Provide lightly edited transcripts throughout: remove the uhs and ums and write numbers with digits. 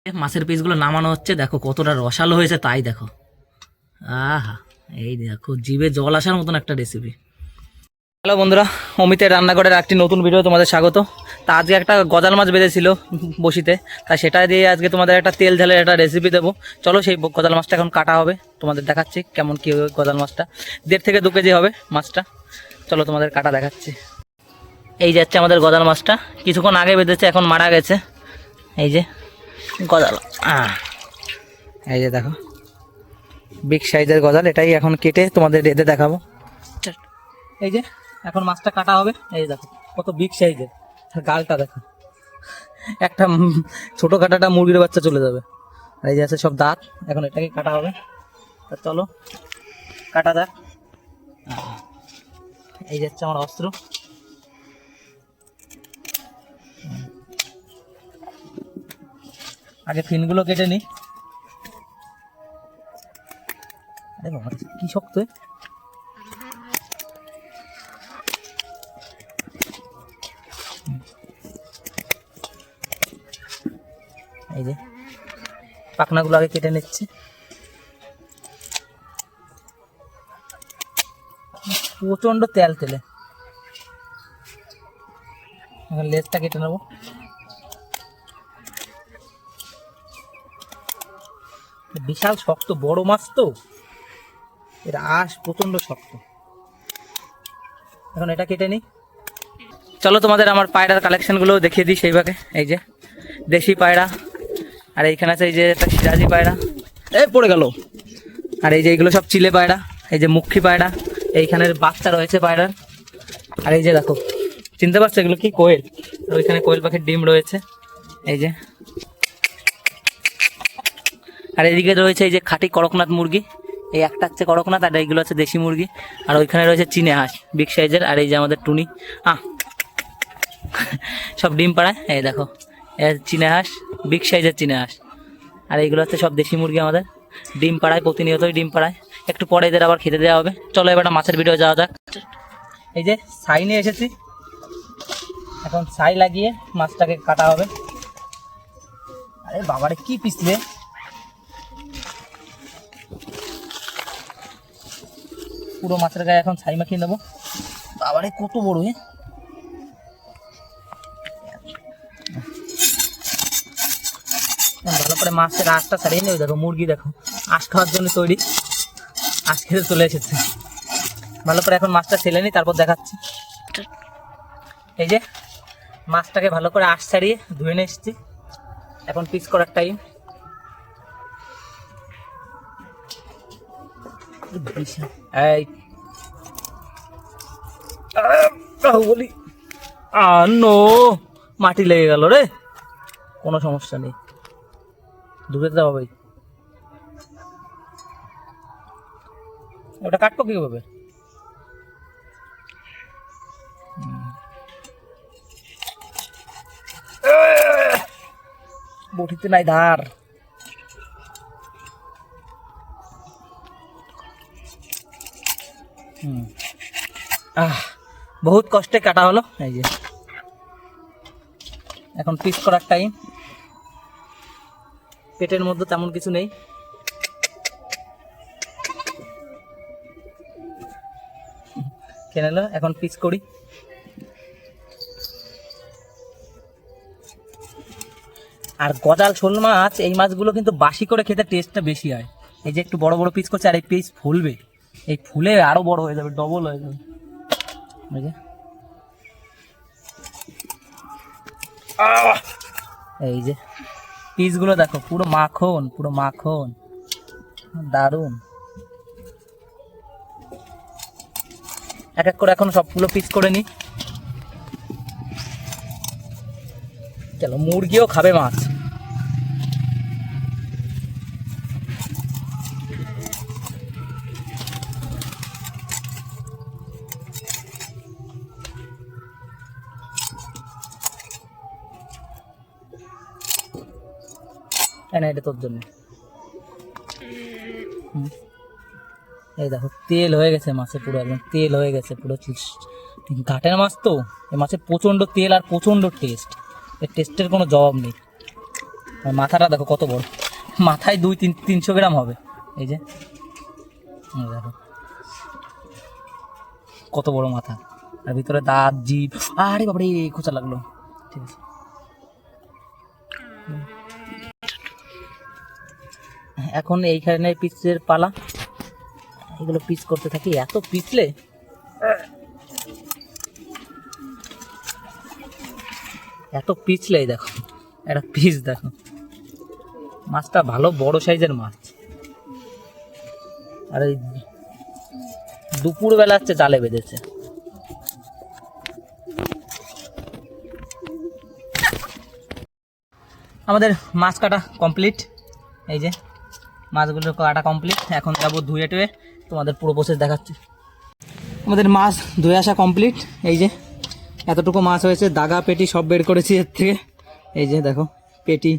মাছের পিসগুলো নামানো হচ্ছে, দেখো কতটা রসালো হয়েছে তাই দেখো। আহা, এই দেখো জিভে জল আসার মতন একটা রেসিপি। হ্যালো বন্ধুরা, অমিতের রান্নাঘরের একটি নতুন ভিডিও তোমাদের স্বাগত। তা আজকে একটা গজাল মাছ বেঁধেছিল বসিতে, তা সেটা দিয়ে আজকে তোমাদের একটা তেল ঝালের একটা রেসিপি দেবো। চলো সেই গজাল মাছটা এখন কাটা হবে, তোমাদের দেখাচ্ছি কেমন কী হবে। গজাল মাছটা 1.5 থেকে 2 কেজি হবে মাছটা। চলো তোমাদের কাটা দেখাচ্ছি। এই যাচ্ছে আমাদের গজাল মাছটা, কিছুক্ষণ আগে বেঁধেছে, এখন মারা গেছে। এই যে গজাল, এই যে দেখো বিগ সাইজের গজাল, এটাই এখন কেটে তোমাদের রেঁধে দেখাবো। এই যে এখন মাছটা কাটা হবে, এই দেখো কত বিগ সাইজের, গালটা দেখো, একটা ছোটো কাটাটা মুরগির বাচ্চা চলে যাবে। আর এই যে আছে সব দাঁত, এখন এটাকে কাটা হবে। তা চলো কাটা যাক। এই যাচ্ছে আমার অস্ত্র। আগে ফিনগুলো কেটে নিই। আরে বাবা কি শক্ত! এই যে পাখনাগুলো আগে কেটে নিচ্ছি। প্রচন্ড তেল তেলে, এখন লেজটা কেটে নেবো। বিশাল শক্ত, বড় মাছ তো, এর আঁশ প্রচন্ড শক্ত। এখন এটা কেটে নিই। চলো তোমাদের আমার পায়রার কালেকশনগুলো দেখিয়ে দিই সেইভাবে। এই যে দেশি পায়রা, আর এইখানে আছে এই যে একটা সিরাজি পায়রা, এই পড়ে গেল। আর এই যে এইগুলো সব চিলে পায়রা, এই যে মুখী পায়রা, এইখানের বাচ্চা রয়েছে পায়রার। আর এই যে দেখো, চিনতে পারছো এগুলো কি? কোয়েল। ওইখানে কোয়েল পাখির ডিম রয়েছে, এই যে। আর এদিকে রয়েছে এই যে খাঁটি করকনাথ মুরগি, এই একটা হচ্ছে করকনাথ, আর এইগুলো হচ্ছে দেশি মুরগি। আর ওইখানে রয়েছে চীনে হাঁস বিগ সাইজের। আর এই যে আমাদের টুনি সব ডিম পাড়ায়, এই দেখো চীনে হাঁস, বিগ সাইজের চীনে হাঁস। আর এইগুলো হচ্ছে সব দেশি মুরগি আমাদের, ডিম পাড়ায়, প্রতিনিয়তই ডিম পাড়ায়। একটু পরে এদের আবার খেতে দেওয়া হবে। চলো এবার মাছের ভিডিও যাওয়া যাক। এই যে ছাই নিয়ে এসেছি, এখন ছাই লাগিয়ে মাছটাকে কাটা হবে। আরে বাবারে কি পিছলে! পুরো মাছের গায়ে এখন ছাই মাখিয়ে নেবো। বাবারে কত বড়! ভালো করে মাছের আঁশটা ছাড়িয়ে নেবে। দেখো মুরগি, দেখো আঁশ খাওয়ার জন্য তৈরি, আঁশ খেতে চলে এসেছে। ভালো করে এখন মাছটা ছেলে নিই, তারপর দেখাচ্ছি। এই যে মাছটাকে ভালো করে আঁশ ছাড়িয়ে ধুয়ে নিয়ে এসেছি, এখন পিস করার টাইম। এই বলি নো, মাটি লেগে গেল রে। কোনো সমস্যা নেই, ধুয়ে দেওয়া হবে। ওটা কাটবো কিভাবে? বটিতে নাই ধার। বহুত কষ্টে কাটা হলো। এই যে এখন পিস করার টাইম। পেটের মধ্যে তেমন কিছু নেই, কেন এখন পিস করি। আর গজাল শোল মাছ, এই মাছগুলো কিন্তু বাসি করে খেতে টেস্টটা বেশি হয়। এই যে একটু বড় বড় পিস করছে, আর এই পিস ফুলবে, এই ফুলে আরো বড় হয়ে যাবে, ডবল হয়ে যাবে। এই যে পিসগুলো দেখো, পুরো মাখন, পুরো মাখন, দারুণ। এক এক করে এখন সবগুলো পিস করে নি। চলো, মুরগিও খাবে মাছ। না এটা তোর জন্য। এই দেখো তেল হয়ে গেছে মাছে, পুরো একদম তেল হয়ে গেছে পুরো। ঘাটের মাছ তো, এই মাছে প্রচণ্ড তেল আর প্রচণ্ড টেস্ট, এর টেস্টের কোনো জবাব নেই। আর মাথাটা দেখো কত বড়, মাথায় 200-300 গ্রাম হবে। এই যে দেখো কত বড় মাথা, আর ভিতরে দাঁত, জিভ। আরে বাবারে খোঁচা লাগলো। ঠিক আছে, এখন এইখানে পিচের পালা, এগুলো পিচ করতে থাকি। এত পিছলে দেখো একটা পিস দেখো, মাছটা ভালো বড় সাইজের মাছ। আর এই দুপুর বেলা হচ্ছে জালে বেঁধেছে। আমাদের মাছ কাটা কমপ্লিট। এই যে মাছগুলো কাটা কমপ্লিট, এখন যাবো ধুয়ে টুয়ে তোমাদের পুরো প্রসেস দেখাচ্ছি। আমাদের মাছ ধুয়ে আসা কমপ্লিট। এই যে এতটুকু মাছ হয়েছে, দাগা পেটি সব বের করেছি এর থেকে। এই যে দেখো পেটি,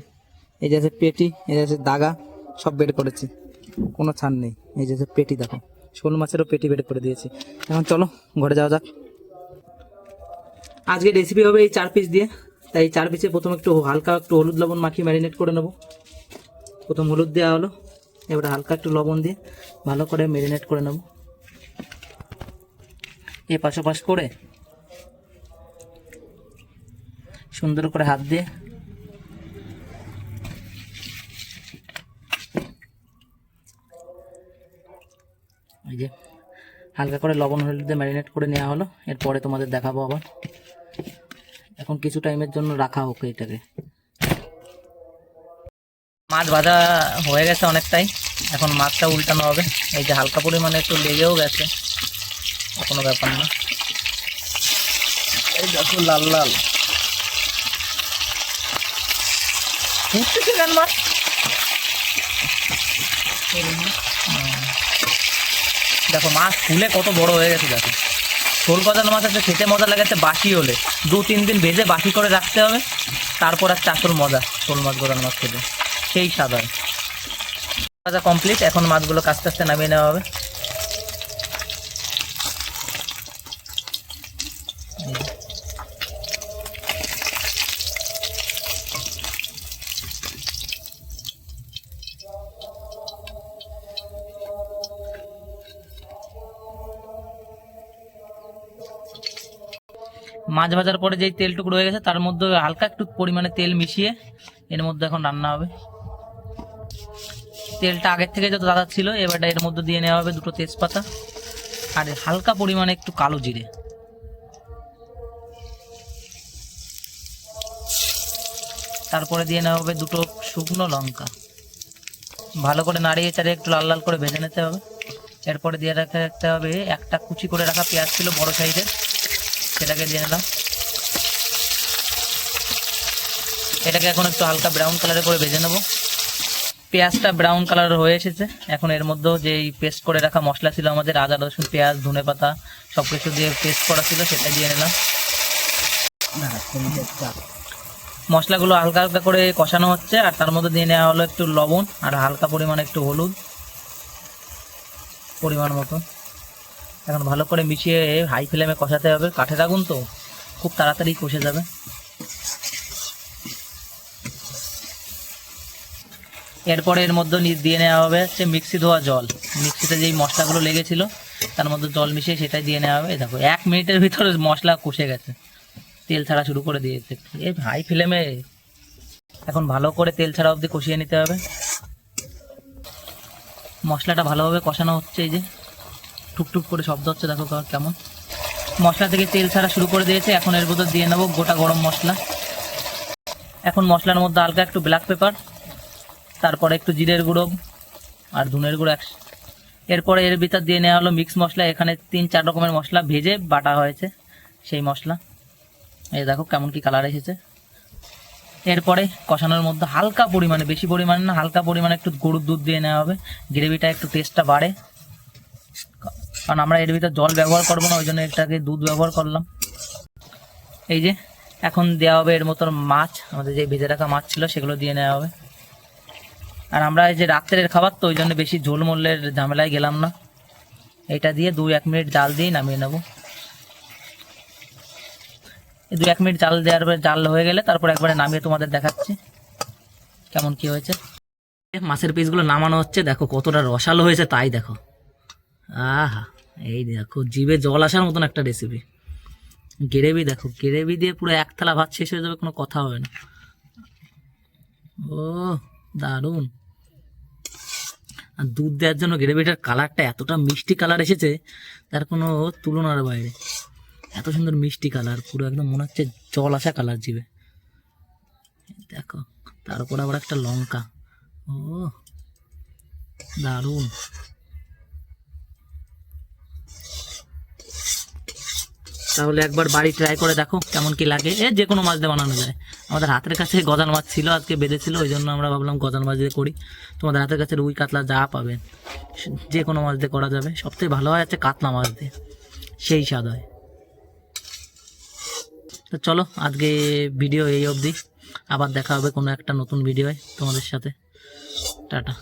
এই যে আছে পেটি, এই যে আছে দাগা, সব বের করেছি, কোনো ছাড় নেই। এই যে পেটি দেখো, শোল মাছেরও পেটি বের করে দিয়েছি। এখন চলো ঘরে যাওয়া যাক। আজকে রেসিপি হবে এই 4 পিস দিয়ে, তাই 4 পিসে প্রথম একটু হালকা একটু হলুদ লবণ মাখিয়ে ম্যারিনেট করে নেবো। প্রথম হলুদ দেওয়া হলো, এবারে হালকা একটু লবণ দিয়ে ভালো করে ম্যারিনেট করে নেব। এ পাশাপাশ করে সুন্দর করে হাত দিয়ে এই যে হালকা করে লবণ হলুদ দিয়ে ম্যারিনেট করে নেওয়া হলো। এরপরে তোমাদের দেখাবো আবার। এখন কিছু টাইমের জন্য রাখা হোক এটাকে। মাছ ভাজা হয়ে গেছে অনেকটাই, এখন মাছটা উল্টানো হবে। এই যে হালকা পরিমাণে একটু লেগেও গেছে, কোনো ব্যাপার না। এই দেখো লাল লাল ফুটতেছে কেন মাছ। দেখো মাছ ফুলে কত বড় হয়ে গেছে। দেখো শোল গজাল মাছ আছে, খেতে মজা লাগাচ্ছে বাসি হলে। 2-3 দিন ভেজে বাসি করে রাখতে হবে, তারপর আর আসল মজা শোল মাছ গজাল মাছ খেতে, সেই স্বাদ হয়। ভাজা কমপ্লিট, এখন মাছগুলো আস্তে আস্তে নামিয়ে নেওয়া হবে। মাছ ভাজার পরে যেই তেলটুকু রয়ে গেছে তার মধ্যে হালকা একটু পরিমাণে তেল মিশিয়ে এর মধ্যে এখন রান্না হবে। তেলটা আগের থেকে যত দাদা ছিল, এবারটা এর মধ্যে দিয়ে নেওয়া হবে 2টো তেজপাতা আর হালকা পরিমাণে একটু কালো জিরে। তারপরে দিয়ে নেওয়া হবে 2টো শুকনো লঙ্কা। ভালো করে নাড়িয়ে চাড়িয়ে একটু লাল লাল করে ভেজে নিতে হবে। এরপরে দিয়ে রাখতে হবে একটা কুচি করে রাখা পেঁয়াজ ছিল বড় সাইজের, সেটাকে দিয়ে নিলাম। এটাকে এখন একটু হালকা ব্রাউন কালারে করে ভেজে নেব। পেঁয়াজটা ব্রাউন কালার হয়ে এসেছে, এখন এর মধ্যেও যেই পেস্ট করে রাখা মশলা ছিল আমাদের, আদা রসুন পেঁয়াজ ধনে পাতা সব কিছু দিয়ে পেস্ট করা ছিল, সেটা দিয়ে নিলাম। মশলাগুলো হালকা হালকা করে কষানো হচ্ছে, আর তার মধ্যে দিয়ে নেওয়া হলো একটু লবণ আর হালকা পরিমাণে একটু হলুদ পরিমাণ মতো। এখন ভালো করে মিশিয়ে হাই ফ্লেমে কষাতে হবে। কাঠের আগুন তো, খুব তাড়াতাড়ি কষে যাবে। এরপরে এর মধ্যে দিয়ে নেওয়া হবে হচ্ছে মিক্সি ধোয়া জল। মিক্সিতে যেই মশলাগুলো লেগেছিল তার মধ্যে জল মিশিয়ে সেটাই দিয়ে নেওয়া হবে। দেখো 1 মিনিটের ভিতরে মশলা কষে গেছে, তেল ছাড়া শুরু করে দিয়েছে। এই হাই ফ্লেমে এখন ভালো করে তেল ছাড়া অবধি কষিয়ে নিতে হবে। মশলাটা ভালোভাবে কষানো হচ্ছে, এই যে টুকটুক করে শব্দ হচ্ছে, দেখো কেমন মশলা থেকে তেল ছাড়া শুরু করে দিয়েছে। এখন এর ভিতর দিয়ে নেবো গোটা গরম মশলা। এখন মশলার মধ্যে হালকা একটু ব্ল্যাক পেপার, তারপরে একটু জিরের গুঁড়ো আর ধনের গুঁড়ো এরপরে এর ভিতর দিয়ে নেওয়া হলো মিক্স মশলা। এখানে 3-4 রকমের মশলা ভেজে বাটা হয়েছে, সেই মশলা। এই দেখো কেমন কি কালার এসেছে। এরপরে কষানোর মধ্যে হালকা পরিমাণে, বেশি পরিমাণে না, হালকা পরিমাণে একটু গরুর দুধ দিয়ে নেওয়া হবে। গ্রেভিটা একটু টেস্টটা বাড়ে, কারণ আমরা এর ভিতর জল ব্যবহার করবো না, ওই জন্য এটাকে দুধ ব্যবহার করলাম। এই যে এখন দেওয়া হবে এর মতো মাছ, আমাদের যে ভেজে রাখা মাছ ছিল সেগুলো দিয়ে নেওয়া হবে। আর আমরা এই যে রাত্রের খাবার তো, ওই জন্য বেশি ঝোল মূল্যের ঝামেলায় গেলাম না। এটা দিয়ে 2-1 মিনিট জাল দিয়ে নামিয়ে নেব। 2-1 মিনিট জাল দেওয়ার পরে জাল হয়ে গেলে তারপর একবারে নামিয়ে তোমাদের দেখাচ্ছি। কেমন কি হয়েছে। মাছের পিসগুলো নামানো হচ্ছে, দেখো কতটা রসালো হয়েছে তাই দেখো। আহা, এই দেখো জিভে জল আসার মতন একটা রেসিপি। গ্রেভি দেখো, গ্রেভি দিয়ে পুরো এক থালা ভাত শেষ হয়ে যাবে, কোনো কথা হবে না। ও দারুণ। আর দুধ দেওয়ার জন্য গ্রেভিটার কালারটা এতটা মিষ্টি কালার এসেছে, তার কোনো তুলনার বাইরে। এত সুন্দর মিষ্টি কালার, পুরো একদম মনে হচ্ছে জল আসা কালার জিভে। দেখো, তার উপর আবার একটা লঙ্কা। ও দারুণ। তাহলে একবার বাড়ি ট্রাই করে দেখো কেমন কি লাগে। যে কোনো মাছ দিয়ে বানানো যায়। আমাদের হাতের কাছে গজাল মাছ ছিল, আজকে বেঁধেছিল, ওই জন্য আমরা ভাবলাম গজাল মাছ দিয়ে করি। তোমাদের হাতের কাছে রুই কাতলা যা পাবেন যে কোনো মাছ দিয়ে করা যাবে। সবথেকে ভালো হয় হচ্ছে কাতলা মাছ দিয়ে, সেই স্বাদ হয়। তো চলো আজকে ভিডিও এই অবধি, আবার দেখা হবে কোনো একটা নতুন ভিডিওয় তোমাদের সাথে। টাটা।